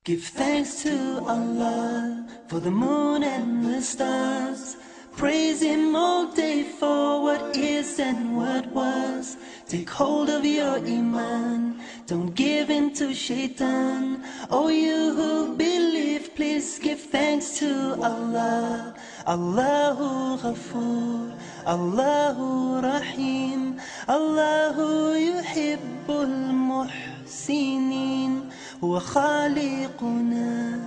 Give thanks to Allah for the moon and the stars. Praise Him all day for what is and what was. Take hold of your Iman, don't give in to Shaitan. Oh, you who believe, please give thanks to Allah. Allahu Ghafoor, Allahu Rahim, Allahu Yuhibbul Muhsinin. هو خالقنا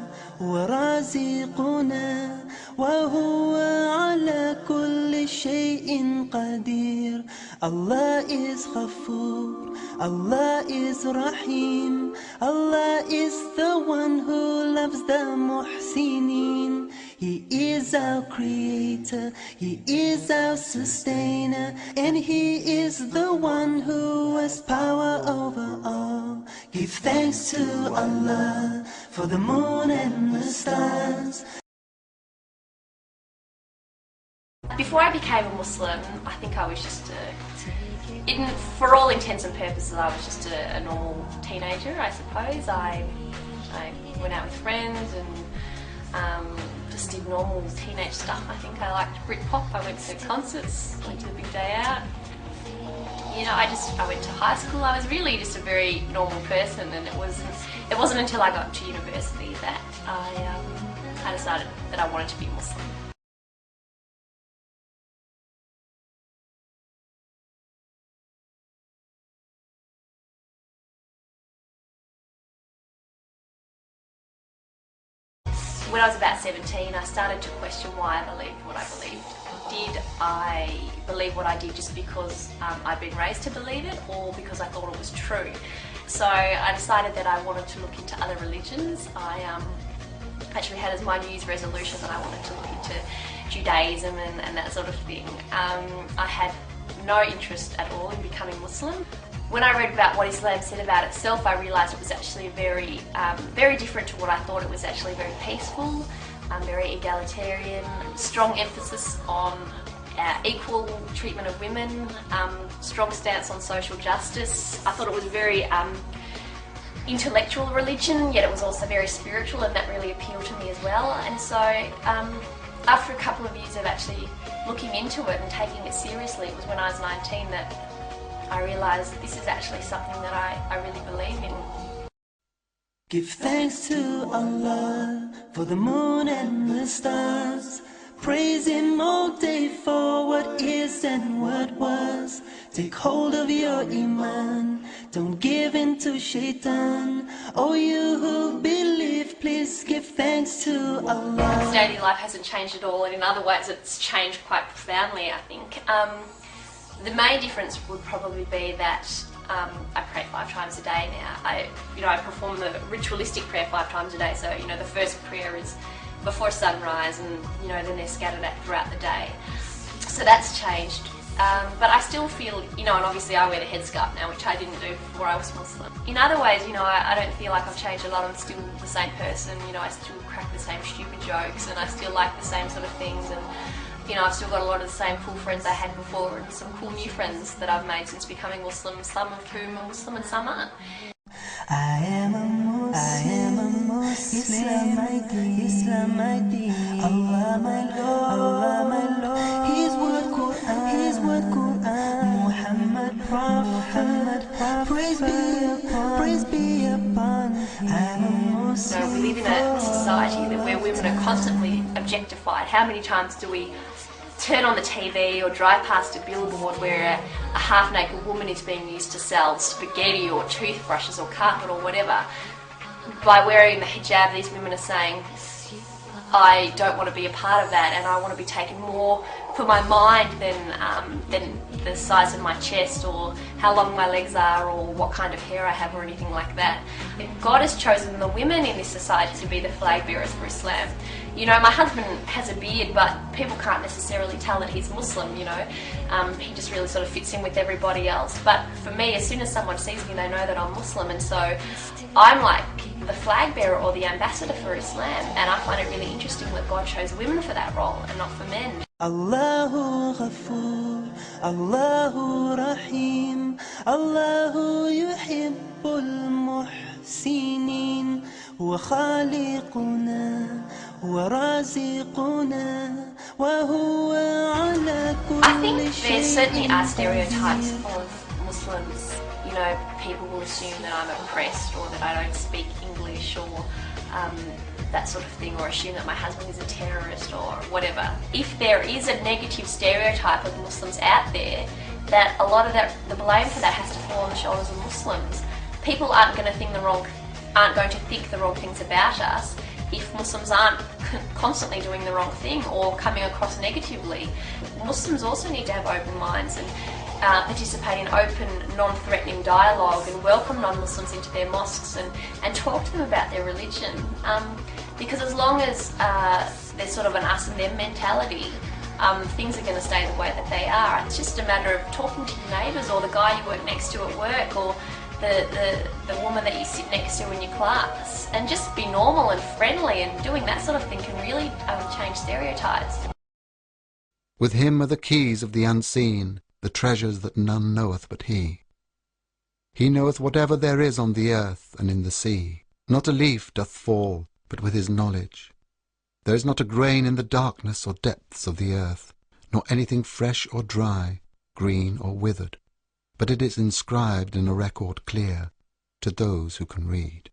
ورازقنا وهو على كل شيء قدير. Allah is Ghafoor, Allah is Rahim, Allah is the one who loves the Muhsinin. He is our creator, He is our sustainer, and He is the one who has power over all. Give thanks to Allah for the moon and the stars. Before I became a Muslim, I think I was just for all intents and purposes, I was just a normal teenager, I suppose. I went out with friends and just did normal teenage stuff. I think I liked Britpop, I went to concerts, went to a big day out. You know, I went to high school. I was really just a very normal person, and it wasn't until I got to university that I decided that I wanted to be Muslim. When I was about 17, I started to question why I believed what I believed. Did I believe what I did just because I'd been raised to believe it, or because I thought it was true? So I decided that I wanted to look into other religions. I actually had as my New Year's resolution that I wanted to look into Judaism and that sort of thing. I had no interest at all in becoming Muslim. When I read about what Islam said about itself, I realised it was actually very different to what I thought. It was actually very peaceful, very egalitarian, strong emphasis on equal treatment of women, strong stance on social justice. I thought it was a very intellectual religion, yet it was also very spiritual, and that really appealed to me as well. And so after a couple of years of actually looking into it and taking it seriously, it was when I was 19 that I realised this is actually something that I really believe in. Give thanks to Allah for the moon and the stars. Praise Him all day for what is and what was. Take hold of your Iman, don't give in to Shaitan. Oh, you who believe, please give thanks to Allah. Daily life hasn't changed at all, and in other ways it's changed quite profoundly, I think. The main difference would probably be that I pray 5 times a day now. I perform the ritualistic prayer 5 times a day. So the first prayer is before sunrise, and then they're scattered out throughout the day. So that's changed. But I still feel, and obviously I wear the headscarf now, which I didn't do before I was Muslim. In other ways, I don't feel like I've changed a lot. I'm still the same person. I still crack the same stupid jokes, and I still like the same sort of things. And I've still got a lot of the same cool friends I had before, and some cool new friends that I've made since becoming Muslim, some of whom are Muslim and some aren't. I am a Muslim, Islam my deen, Allah my Lord, His word Quran, Muhammad Prophet, praise be upon. I'm a Muslim. We live in a society where women are constantly objectified. How many times do we turn on the TV or drive past a billboard where a half-naked woman is being used to sell spaghetti or toothbrushes or carpet or whatever? By wearing the hijab, these women are saying, I don't want to be a part of that, and I want to be taken more for my mind than the size of my chest or how long my legs are or what kind of hair I have or anything like that. God has chosen the women in this society to be the flag bearers for Islam. My husband has a beard, but people can't necessarily tell that he's Muslim, He just really sort of fits in with everybody else. But for me, as soon as someone sees me, they know that I'm Muslim, and so I'm like the flag bearer or the ambassador for Islam, and I find it really interesting that God chose women for that role and not for men. Allahu Ghafoor, Allahu Rahim, Allahu Yuhibbul Muhsinin. هو خالقنا هو رازقنا وهو على كل I think there شيء certainly are stereotypes قدير. of Muslims. You know, people will assume that I'm oppressed or that I don't speak English or that sort of thing, or assume that my husband is a terrorist or whatever. If there is a negative stereotype of Muslims out there, that a lot of that, the blame for that has to fall on the shoulders of Muslims. People aren't going to think the wrong things about us if Muslims aren't constantly doing the wrong thing or coming across negatively. Muslims also need to have open minds and participate in open, non-threatening dialogue and welcome non-Muslims into their mosques and talk to them about their religion. Because as long as there's sort of an us and them mentality, things are going to stay the way that they are. It's just a matter of talking to your neighbours or the guy you work next to at work or the woman that you sit next to in your class, and just be normal and friendly, and doing that sort of thing can really change stereotypes. With him are the keys of the unseen, the treasures that none knoweth but he. He knoweth whatever there is on the earth and in the sea. Not a leaf doth fall but with his knowledge. There is not a grain in the darkness or depths of the earth, nor anything fresh or dry, green or withered, but it is inscribed in a record clear to those who can read.